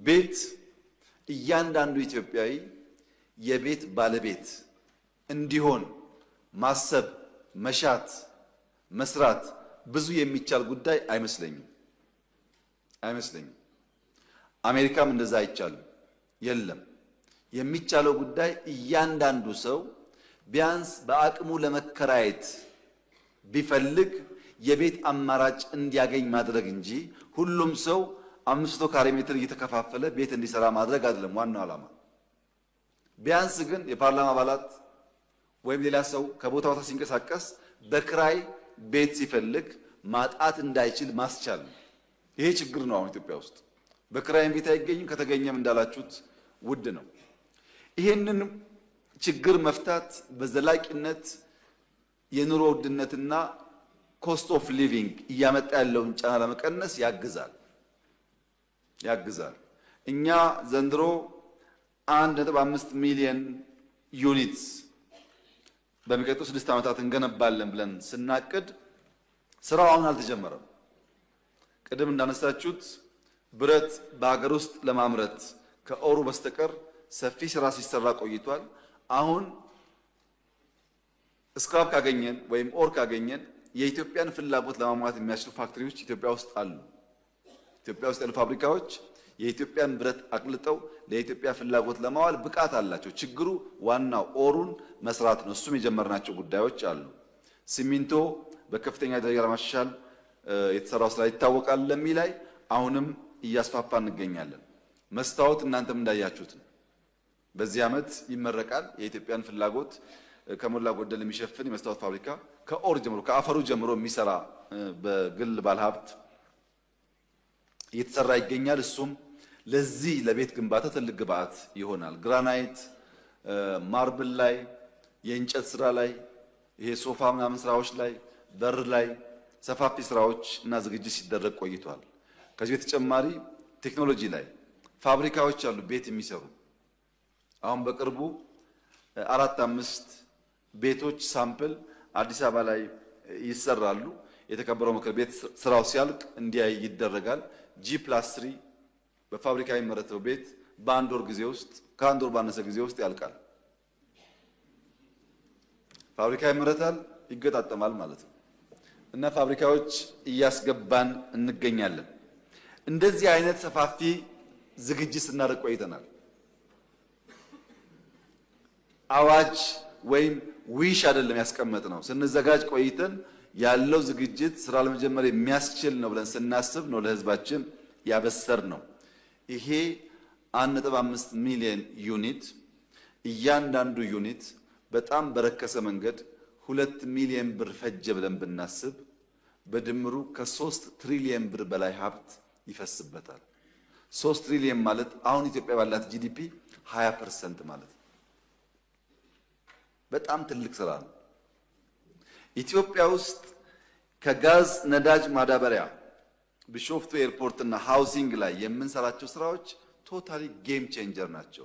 ቤት እያንዳንዱ ኢትዮጵያዊ የቤት ባለቤት እንዲሆን ማሰብ፣ መሻት፣ መስራት ብዙ የሚቻል ጉዳይ አይመስለኝም። አሜሪካም እንደዛ አይቻልም። የለም የሚቻለው ጉዳይ እያንዳንዱ ሰው ቢያንስ በአቅሙ ለመከራየት ቢፈልግ የቤት አማራጭ እንዲያገኝ ማድረግ እንጂ ሁሉም ሰው 500 ካሬ ሜትር እየተከፋፈለ ቤት እንዲሰራ ማድረግ አይደለም ዋናው ዓላማ። ቢያንስ ግን የፓርላማ አባላት ወይም ሌላ ሰው ከቦታ ቦታ ሲንቀሳቀስ በክራይ ቤት ሲፈልግ ማጣት እንዳይችል ማስቻል ነው። ይሄ ችግር ነው አሁን ኢትዮጵያ ውስጥ። በክራይም ቤት አይገኝም፣ ከተገኘም እንዳላችሁት ውድ ነው። ይሄንን ችግር መፍታት በዘላቂነት የኑሮ ውድነትና ኮስት ኦፍ ሊቪንግ እያመጣ ያለውን ጫና ለመቀነስ ያግዛል። እኛ ዘንድሮ 1.5 ሚሊዮን ዩኒትስ በሚቀጥሉ 6 ዓመታት እንገነባለን ብለን ስናቅድ ስራው አሁን አልተጀመረም። ቅድም እንዳነሳችሁት ብረት በሀገር ውስጥ ለማምረት ከኦሩ በስተቀር ሰፊ ስራ ሲሰራ ቆይቷል። አሁን ስክራፕ ካገኘን ወይም ኦር ካገኘን የኢትዮጵያን ፍላጎት ለማሟላት የሚያስችሉ ፋክተሪዎች ኢትዮጵያ ውስጥ አሉ። ኢትዮጵያ ውስጥ ያሉ ፋብሪካዎች የኢትዮጵያን ብረት አቅልጠው ለኢትዮጵያ ፍላጎት ለማዋል ብቃት አላቸው። ችግሩ ዋናው ኦሩን መስራት ነው። እሱም የጀመርናቸው ጉዳዮች አሉ። ሲሚንቶ በከፍተኛ ደረጃ ለማሻሻል የተሰራው ስራ ይታወቃል። ለሚ ላይ አሁንም እያስፋፋ እንገኛለን። መስታወት እናንተም እንዳያችሁት ነው። በዚህ ዓመት ይመረቃል። የኢትዮጵያን ፍላጎት ከሞላ ጎደል የሚሸፍን የመስታወት ፋብሪካ ከኦር ጀምሮ ከአፈሩ ጀምሮ የሚሰራ በግል ባለሀብት እየተሰራ ይገኛል። እሱም ለዚህ ለቤት ግንባታ ትልቅ ግብአት ይሆናል። ግራናይት፣ ማርብል ላይ፣ የእንጨት ስራ ላይ፣ ይሄ ሶፋ ምናምን ስራዎች ላይ፣ በር ላይ ሰፋፊ ስራዎች እና ዝግጅት ሲደረግ ቆይቷል። ከዚህ በተጨማሪ ቴክኖሎጂ ላይ ፋብሪካዎች አሉ ቤት የሚሰሩ። አሁን በቅርቡ 4-5 ቤቶች ሳምፕል አዲስ አበባ ላይ ይሰራሉ። የተከበረው ምክር ቤት ስራው ሲያልቅ እንዲያይ ይደረጋል። G+3 በፋብሪካ የሚመረተው ቤት በአንድ ወር ጊዜ ውስጥ ከአንድ ወር ባነሰ ጊዜ ውስጥ ያልቃል። ፋብሪካ ይመረታል፣ ይገጣጠማል ማለት ነው። እና ፋብሪካዎች እያስገባን እንገኛለን። እንደዚህ አይነት ሰፋፊ ዝግጅት ስናደርግ ቆይተናል። አዋጅ ወይም ዊሽ አይደለም ያስቀመጥነው። ስንዘጋጅ ቆይተን ያለው ዝግጅት ስራ ለመጀመር የሚያስችል ነው ብለን ስናስብ ነው ለህዝባችን ያበሰር ነው። ይሄ 1.5 ሚሊዮን ዩኒት እያንዳንዱ ዩኒት በጣም በረከሰ መንገድ 2 ሚሊዮን ብር ፈጀ ብለን ብናስብ በድምሩ ከ3 ትሪሊየን ብር በላይ ሀብት ይፈስበታል። 3 ትሪሊየን ማለት አሁን ኢትዮጵያ ባላት ጂዲፒ 20% ማለት ነው። በጣም ትልቅ ስራ ነው። ኢትዮጵያ ውስጥ ከጋዝ፣ ነዳጅ፣ ማዳበሪያ፣ ቢሾፍቱ ኤርፖርት እና ሃውሲንግ ላይ የምንሰራቸው ስራዎች ቶታሊ ጌም ቼንጀር ናቸው።